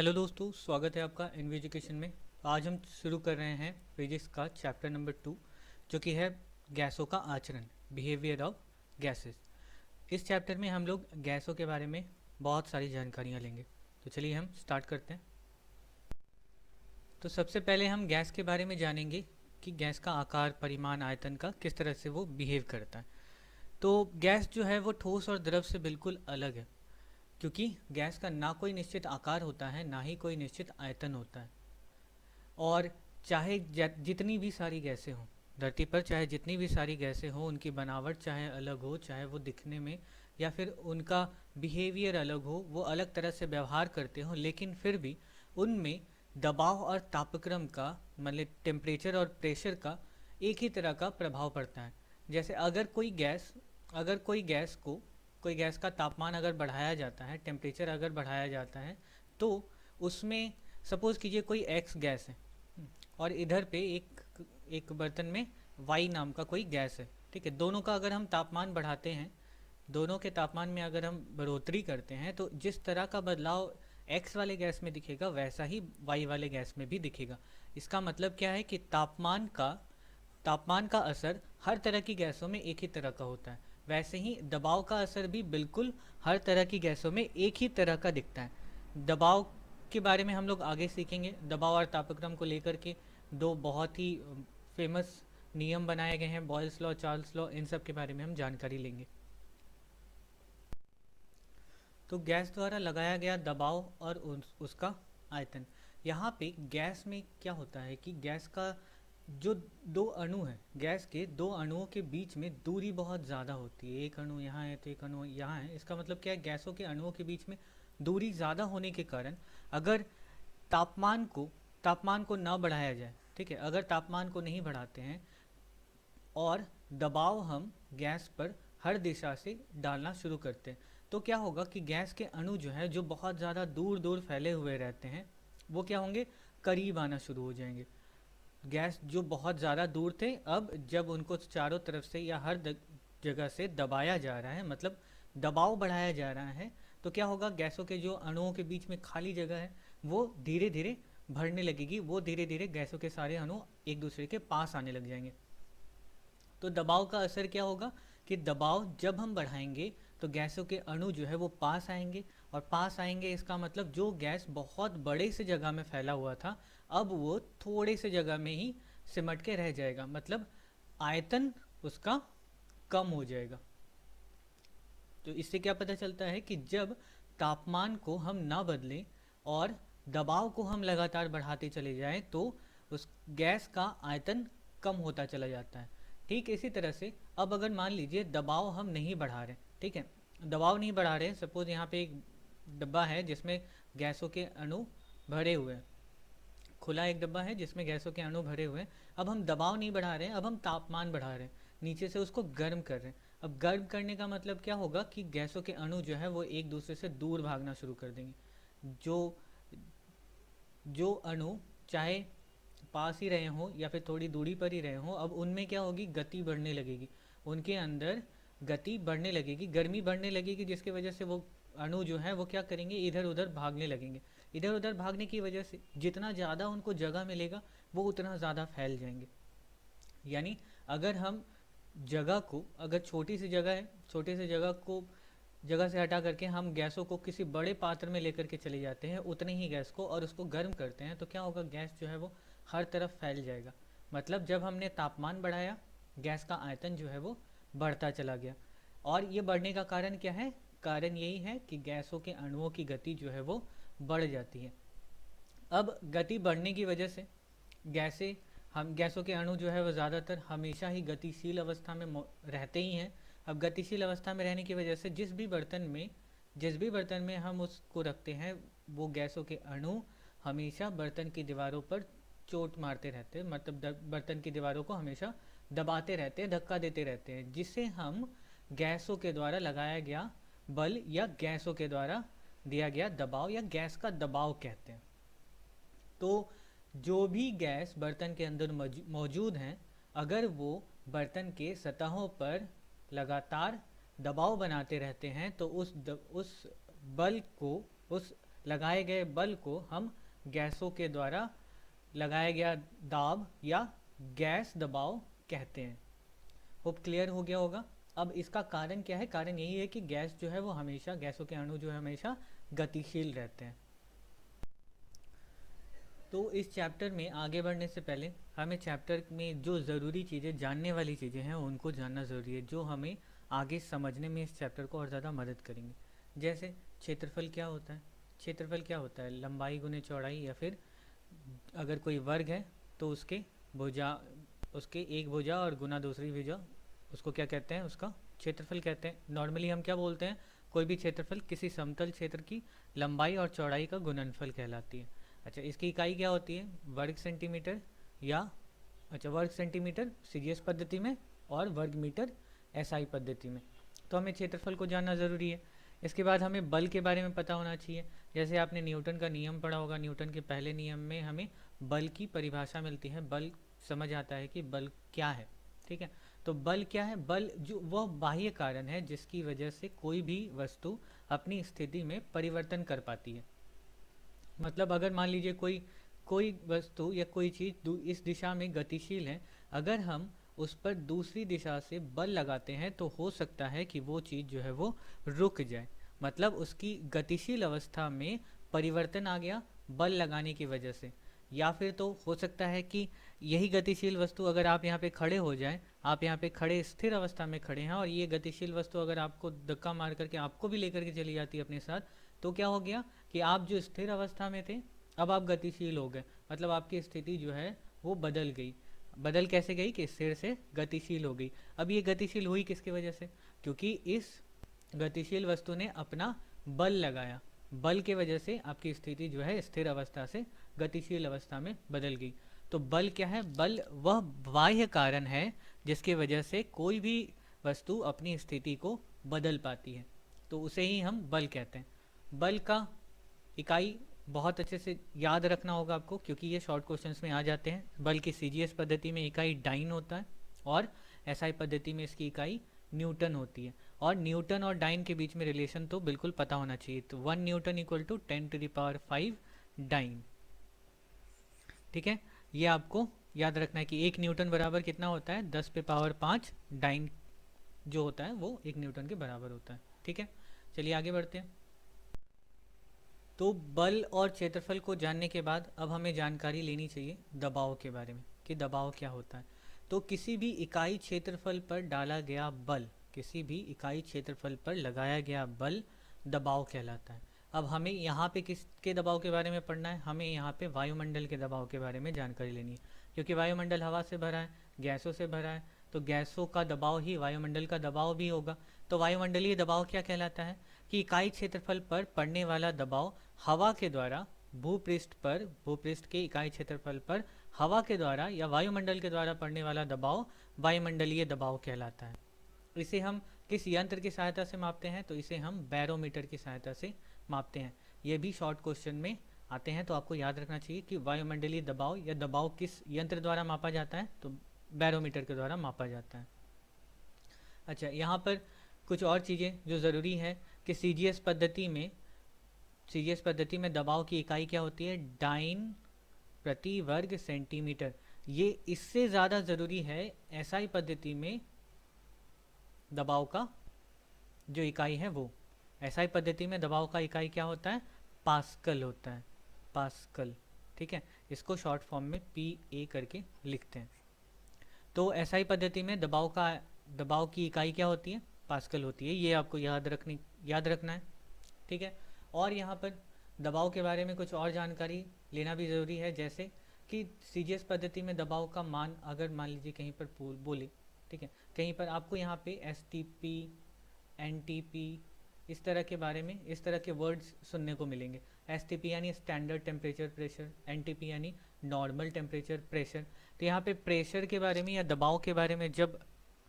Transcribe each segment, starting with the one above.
Hello दोस्तों, स्वागत है आपका एनवी एजुकेशन में। आज हम शुरू कर रहे हैं फिजिक्स का चैप्टर नंबर 2, जो कि है गैसों का आचरण, बिहेवियर ऑफ गैसेस। इस चैप्टर में हम लोग गैसों के बारे में बहुत सारी जानकारियाँ लेंगे। तो चलिए हम स्टार्ट करते हैं। तो सबसे पहले हम गैस के बारे में जानेंगे कि गैस का आकार, परिमाण, आयतन का किस तरह से वो बिहेव करता है। तो गैस जो है वो ठोस और द्रव से बिल्कुल अलग है, क्योंकि गैस का ना कोई निश्चित आकार होता है, ना ही कोई निश्चित आयतन होता है। और चाहे जितनी भी सारी गैसें हों धरती पर, चाहे जितनी भी सारी गैसें हों, उनकी बनावट चाहे अलग हो, चाहे वो दिखने में या फिर उनका बिहेवियर अलग हो, वो अलग तरह से व्यवहार करते हो, लेकिन फिर भी उनमें दबाव और तापक्रम का, मतलब टेम्परेचर और प्रेशर का एक ही तरह का प्रभाव पड़ता है। जैसे कोई गैस का तापमान अगर बढ़ाया जाता है, टेम्परेचर अगर बढ़ाया जाता है, तो उसमें सपोज कीजिए कोई एक्स गैस है, और इधर पे एक बर्तन में वाई नाम का कोई गैस है। ठीक है, दोनों का अगर हम तापमान बढ़ाते हैं, दोनों के तापमान में अगर हम बढ़ोतरी करते हैं, तो जिस तरह का बदलाव एक्स वाले गैस में दिखेगा, वैसा ही वाई वाले गैस में भी दिखेगा। इसका मतलब क्या है कि तापमान का असर हर तरह की गैसों में एक ही तरह का होता है। वैसे ही दबाव का असर भी बिल्कुल हर तरह की गैसों में एक ही तरह का दिखता है। दबाव के बारे में हम लोग आगे सीखेंगे। दबाव और तापक्रम को लेकर के दो बहुत ही फेमस नियम बनाए गए हैं, बॉयल्स लॉ, चार्ल्स लॉ, इन सब के बारे में हम जानकारी लेंगे। तो गैस द्वारा लगाया गया दबाव और उसका आयतन। यहाँ पे गैस में क्या होता है कि गैस का जो दो अणु हैं, गैस के दो अणुओं के बीच में दूरी बहुत ज़्यादा होती है। एक अणु यहाँ है तो एक अणु यहाँ है। इसका मतलब क्या है, गैसों के अणुओं के बीच में दूरी ज़्यादा होने के कारण अगर तापमान को तापमान को ना बढ़ाया जाए, ठीक है, अगर तापमान को नहीं बढ़ाते हैं और दबाव हम गैस पर हर दिशा से डालना शुरू करते हैं, तो क्या होगा कि गैस के अणु जो है, जो बहुत ज़्यादा दूर दूर फैले हुए रहते हैं, वो क्या होंगे, करीब आना शुरू हो जाएंगे। गैस जो बहुत ज़्यादा दूर थे, अब जब उनको चारों तरफ से या हर जगह से दबाया जा रहा है, मतलब दबाव बढ़ाया जा रहा है, तो क्या होगा, गैसों के जो अणुओं के बीच में खाली जगह है वो धीरे धीरे भरने लगेगी। वो धीरे धीरे गैसों के सारे अणु एक दूसरे के पास आने लग जाएंगे। तो दबाव का असर क्या होगा कि दबाव जब हम बढ़ाएंगे तो गैसों के अणु जो है वो पास आएंगे, और पास आएंगे इसका मतलब जो गैस बहुत बड़े से जगह में फैला हुआ था, अब वो थोड़े से जगह में ही सिमट के रह जाएगा, मतलब आयतन उसका कम हो जाएगा। तो इससे क्या पता चलता है कि जब तापमान को हम ना बदलें और दबाव को हम लगातार बढ़ाते चले जाएं, तो उस गैस का आयतन कम होता चला जाता है। ठीक इसी तरह से अब अगर मान लीजिए दबाव हम नहीं बढ़ा रहे, ठीक है, दबाव नहीं बढ़ा रहे, सपोज यहाँ पे एक डब्बा है जिसमें गैसों के अणु भरे हुए हैं, खुला एक डब्बा है जिसमें गैसों के अणु भरे हुए हैं। अब हम दबाव नहीं बढ़ा रहे हैं, अब हम तापमान बढ़ा रहे हैं, नीचे से उसको गर्म कर रहे हैं। अब गर्म करने का मतलब क्या होगा कि गैसों के अणु जो है वो एक दूसरे से दूर भागना शुरू कर देंगे। जो जो अणु चाहे पास ही रहे हों या फिर थोड़ी दूरी पर ही रहे हों, अब उनमें क्या होगी, गति बढ़ने लगेगी, उनके अंदर गति बढ़ने लगेगी, गर्मी बढ़ने लगेगी, जिसकी वजह से वो अणु जो है वो क्या करेंगे, इधर उधर भागने लगेंगे। इधर उधर भागने की वजह से जितना ज़्यादा उनको जगह मिलेगा, वो उतना ज़्यादा फैल जाएंगे। यानी अगर हम जगह को, अगर छोटी सी जगह है, छोटी सी जगह से हटा करके हम गैसों को किसी बड़े पात्र में लेकर के चले जाते हैं, उतने ही गैस को, और उसको गर्म करते हैं, तो क्या होगा, गैस जो है वो हर तरफ फैल जाएगा। मतलब जब हमने तापमान बढ़ाया, गैस का आयतन जो है वो बढ़ता चला गया। और ये बढ़ने का कारण क्या है, कारण यही है कि गैसों के अणुओं की गति जो है वो बढ़ जाती है। अब गति बढ़ने की वजह से गैसों के अणु जो है वो ज़्यादातर हमेशा ही गतिशील अवस्था में रहते ही हैं। अब गतिशील अवस्था में रहने की वजह से जिस भी बर्तन में हम उसको रखते हैं, वो गैसों के अणु हमेशा बर्तन की दीवारों पर चोट मारते रहते हैं, मतलब बर्तन की दीवारों को हमेशा दबाते रहते हैं, धक्का देते रहते हैं, जिसे हम गैसों के द्वारा लगाया गया बल या गैसों के द्वारा दिया गया दबाव या गैस का दबाव कहते हैं। तो जो भी गैस बर्तन के अंदर मौजूद हैं, अगर वो बर्तन के सतहों पर लगातार दबाव बनाते रहते हैं, तो उस बल को, उस लगाए गए बल को हम गैसों के द्वारा लगाया गया दाब या गैस दबाव कहते हैं। होप क्लियर हो गया होगा। अब इसका कारण क्या है? कारण यही है कि गैस जो है वो हमेशा, गैसों के अणु जो है हमेशा गतिशील रहते हैं। तो इस चैप्टर में आगे बढ़ने से पहले हमें चैप्टर में जो ज़रूरी चीज़ें, जानने वाली चीज़ें हैं उनको जानना ज़रूरी है, जो हमें आगे समझने में इस चैप्टर को और ज़्यादा मदद करेंगे। जैसे क्षेत्रफल क्या होता है? क्षेत्रफल क्या होता है? लंबाई गुने चौड़ाई, या फिर अगर कोई वर्ग है तो उसके भुजा, उसके एक भुजा और गुना दूसरी भुजा, उसको क्या कहते हैं? उसका क्षेत्रफल कहते हैं। नॉर्मली हम क्या बोलते हैं? कोई भी क्षेत्रफल किसी समतल क्षेत्र की लंबाई और चौड़ाई का गुणनफल कहलाती है। अच्छा, इसकी इकाई क्या होती है? वर्ग सेंटीमीटर, या वर्ग सेंटीमीटर सीजीएस पद्धति में, और वर्ग मीटर एसआई पद्धति में। तो हमें क्षेत्रफल को जानना ज़रूरी है। इसके बाद हमें बल के बारे में पता होना चाहिए। जैसे आपने न्यूटन का नियम पढ़ा होगा, न्यूटन के पहले नियम में हमें बल की परिभाषा मिलती है, बल समझ आता है कि बल क्या है। ठीक है, तो बल क्या है? बल जो वह बाह्य कारण है जिसकी वजह से कोई भी वस्तु अपनी स्थिति में परिवर्तन कर पाती है। मतलब अगर मान लीजिए कोई कोई वस्तु या कोई चीज़ इस दिशा में गतिशील है, अगर हम उस पर दूसरी दिशा से बल लगाते हैं तो हो सकता है कि वो चीज़ जो है वो रुक जाए। मतलब उसकी गतिशील अवस्था में परिवर्तन आ गया बल लगाने की वजह से। या फिर तो हो सकता है कि यही गतिशील वस्तु, अगर आप यहाँ पे खड़े हो जाएं, आप यहाँ पे खड़े स्थिर अवस्था में खड़े हैं और ये गतिशील वस्तु अगर आपको धक्का मार करके आपको भी लेकर के चली जाती है अपने साथ, तो क्या हो गया कि आप जो स्थिर अवस्था में थे अब आप गतिशील हो गए। मतलब आपकी स्थिति जो है वो बदल गई। बदल कैसे गई? कि स्थिर से गतिशील हो गई। अब ये गतिशील हुई किसकी वजह से? क्योंकि इस गतिशील वस्तु ने अपना बल लगाया। बल के वजह से आपकी स्थिति जो है स्थिर अवस्था से गतिशील अवस्था में बदल गई। तो बल क्या है? बल वह बाह्य कारण है जिसकी वजह से कोई भी वस्तु अपनी स्थिति को बदल पाती है, तो उसे ही हम बल कहते हैं। बल का इकाई बहुत अच्छे से याद रखना होगा आपको, क्योंकि ये शॉर्ट क्वेश्चंस में आ जाते हैं। बल की सीजीएस पद्धति में इकाई डाइन होता है और एसआई पद्धति में इसकी इकाई न्यूटन होती है। और न्यूटन और डाइन के बीच में रिलेशन तो बिल्कुल पता होना चाहिए। तो 1 न्यूटन इक्वल टू 10⁵ डाइन। ठीक है, ये आपको याद रखना है कि 1 न्यूटन बराबर कितना होता है? 10⁵ डाइन जो होता है वो 1 न्यूटन के बराबर होता है। ठीक है, चलिए आगे बढ़ते हैं। तो बल और क्षेत्रफल को जानने के बाद अब हमें जानकारी लेनी चाहिए दबाव के बारे में, कि दबाव क्या होता है। तो किसी भी इकाई क्षेत्रफल पर डाला गया बल, किसी भी इकाई क्षेत्रफल पर लगाया गया बल दबाव कहलाता है। अब हमें यहाँ पे किसके दबाव के बारे में पढ़ना है? हमें यहाँ पे वायुमंडल के दबाव के बारे में जानकारी लेनी है, क्योंकि वायुमंडल हवा से भरा है, गैसों से भरा है, तो गैसों का दबाव ही वायुमंडल का दबाव भी होगा। तो वायुमंडलीय दबाव क्या कहलाता है? कि इकाई क्षेत्रफल पर पड़ने वाला दबाव हवा के द्वारा भूपृष्ठ पर, भूपृष्ठ के इकाई क्षेत्रफल पर हवा के द्वारा या वायुमंडल के द्वारा पड़ने वाला दबाव वायुमंडलीय दबाव कहलाता है। इसे हम किस यंत्र की सहायता से मापते हैं? तो इसे हम बैरोमीटर की सहायता से मापते हैं। ये भी शॉर्ट क्वेश्चन में आते हैं, तो आपको याद रखना चाहिए कि वायुमंडलीय दबाव या दबाव किस यंत्र द्वारा मापा जाता है? तो बैरोमीटर के द्वारा मापा जाता है। अच्छा, यहाँ पर कुछ और चीज़ें जो ज़रूरी है कि सीजीएस पद्धति में दबाव की इकाई क्या होती है? डाइन प्रति वर्ग सेंटीमीटर। ये इससे ज़्यादा ज़रूरी है एसआई पद्धति में दबाव का जो इकाई है वो। एसआई पद्धति में दबाव का इकाई क्या होता है? पास्कल होता है, पास्कल। ठीक है, इसको शॉर्ट फॉर्म में पीए करके लिखते हैं। तो एसआई पद्धति में दबाव की इकाई क्या होती है? पास्कल होती है। ये आपको याद रखना है। ठीक है, और यहाँ पर दबाव के बारे में कुछ और जानकारी लेना भी ज़रूरी है, जैसे कि सीजीएस पद्धति में दबाव का मान अगर मान लीजिए कहीं पर बोले, ठीक है, कहीं पर आपको यहाँ पे एसटीपी, एनटीपी इस तरह के बारे में, इस तरह के वर्ड्स सुनने को मिलेंगे। एसटीपी यानी स्टैंडर्ड टेम्परेचर प्रेशर, एनटीपी यानी नॉर्मल टेम्परेचर प्रेशर। तो यहाँ पे प्रेशर के बारे में या दबाव के बारे में जब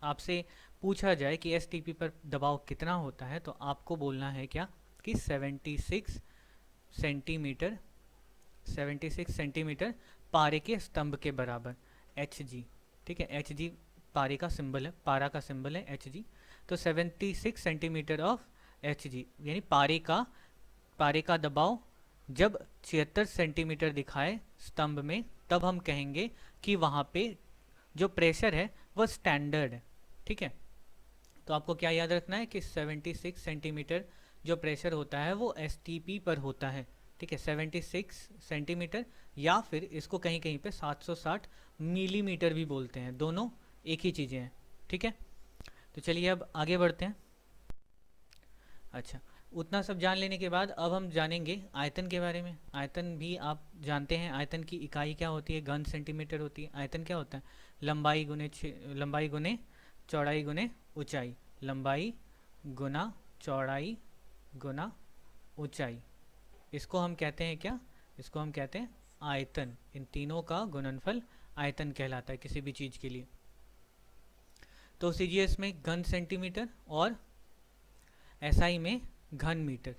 आपसे पूछा जाए कि एसटीपी पर दबाव कितना होता है, तो आपको बोलना है क्या? कि 76 सेंटीमीटर पारे के स्तंभ के बराबर, एच जी। ठीक है, एच जी पारे का सिंबल है, पारा का सिंबल है एच जी। तो 76 सेंटीमीटर ऑफ एच जी यानी पारे का दबाव जब 76 सेंटीमीटर दिखाए स्तंभ में, तब हम कहेंगे कि वहाँ पे जो प्रेशर है वो स्टैंडर्ड है। ठीक है, तो आपको क्या याद रखना है कि 76 सेंटीमीटर जो प्रेशर होता है वो एसटीपी पर होता है। ठीक है, 76 सेंटीमीटर, या फिर इसको कहीं कहीं पे 760 मिलीमीटर भी बोलते हैं, दोनों एक ही चीज़ें हैं। ठीक है, तो चलिए अब आगे बढ़ते हैं। अच्छा, उतना सब जान लेने के बाद अब हम जानेंगे आयतन के बारे में। आयतन भी आप जानते हैं, आयतन की इकाई क्या होती है, घन सेंटीमीटर होती है। आयतन क्या होता है, लंबाई गुने चौड़ाई गुने ऊंचाई, लंबाई गुना चौड़ाई गुना ऊंचाई। इसको हम कहते हैं क्या, इसको हम कहते हैं आयतन। इन तीनों का गुणनफल आयतन कहलाता है किसी भी चीज़ के लिए। तो सीजीएस में घन सेंटीमीटर और एसआई में घन मीटर।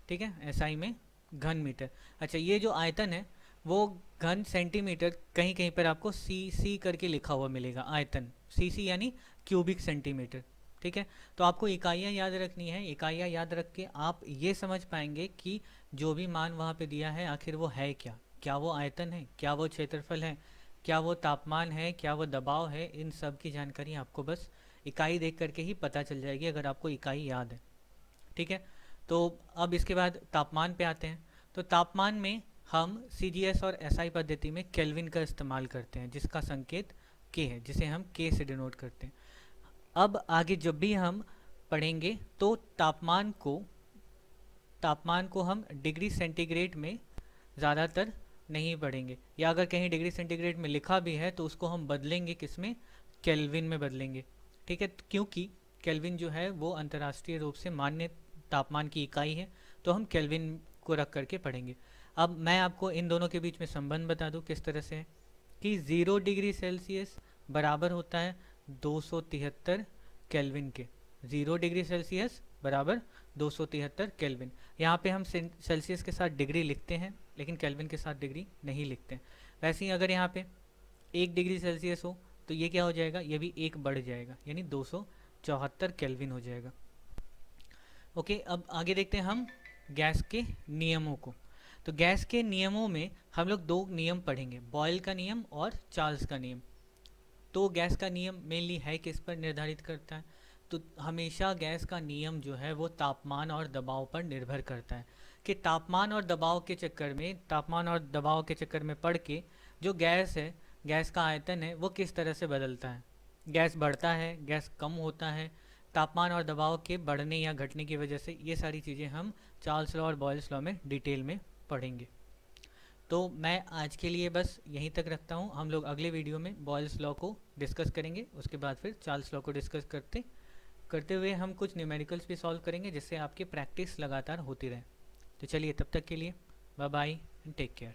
ठीक है, एसआई में घन मीटर। अच्छा, ये जो आयतन है वो घन सेंटीमीटर, कहीं कहीं पर आपको सी करके लिखा हुआ मिलेगा आयतन, सी यानी क्यूबिक सेंटीमीटर। ठीक है, तो आपको इकाइयाँ याद रखनी है। इकाइयाँ याद रख के आप ये समझ पाएंगे कि जो भी मान वहाँ पे दिया है आखिर वो है क्या, क्या वो आयतन है, क्या वो क्षेत्रफल है, क्या वो तापमान है, क्या वो दबाव है। इन सब की जानकारी आपको बस इकाई देख करके ही पता चल जाएगी, अगर आपको इकाई याद है। ठीक है, तो अब इसके बाद तापमान पे आते हैं। तो तापमान में हम सीजीएस और एसआई पद्धति में केल्विन का इस्तेमाल करते हैं, जिसका संकेत के है, जिसे हम के से डिनोट करते हैं। अब आगे जब भी हम पढ़ेंगे तो तापमान को हम डिग्री सेंटीग्रेड में ज़्यादातर नहीं पढ़ेंगे, या अगर कहीं डिग्री सेंटीग्रेड में लिखा भी है तो उसको हम बदलेंगे किसमें, केल्विन में बदलेंगे। ठीक है, क्योंकि केल्विन जो है वो अंतर्राष्ट्रीय रूप से मान्य तापमान की इकाई है, तो हम केल्विन को रख करके पढ़ेंगे। अब मैं आपको इन दोनों के बीच में संबंध बता दूं किस तरह से है, कि 0 डिग्री सेल्सियस बराबर होता है 273 केल्विन के। 0 डिग्री सेल्सियस बराबर 273 केल्विन। यहाँ पे हम सेल्सियस के साथ डिग्री लिखते हैं, लेकिन केल्विन के साथ डिग्री नहीं लिखते हैं। वैसे ही अगर यहाँ पे 1 डिग्री सेल्सियस हो तो ये क्या हो जाएगा, ये भी एक बढ़ जाएगा, यानी 274 केल्विन हो जाएगा। ओके, अब आगे देखते हैं हम गैस के नियमों को। तो गैस के नियमों में हम लोग दो नियम पढ़ेंगे, बॉयल का नियम और चार्ल्स का नियम। तो गैस का नियम मेनली है किस पर निर्धारित करता है, तो हमेशा गैस का नियम जो है वो तापमान और दबाव पर निर्भर करता है, कि तापमान और दबाव के चक्कर में पड़ के जो गैस है, गैस का आयतन है, वो किस तरह से बदलता है। गैस बढ़ता है, गैस कम होता है, तापमान और दबाव के बढ़ने या घटने की वजह से। ये सारी चीज़ें हम चार्ल्स लॉ और बॉयल्स लॉ में डिटेल में पढ़ेंगे। तो मैं आज के लिए बस यहीं तक रखता हूँ। हम लोग अगले वीडियो में बॉयल्स लॉ को डिस्कस करेंगे, उसके बाद फिर चार्ल्स लॉ को डिस्कस करते करते हुए हम कुछ न्यूमेरिकल्स भी सॉल्व करेंगे, जिससे आपकी प्रैक्टिस लगातार होती रहे। तो चलिए, तब तक के लिए bye bye and take care.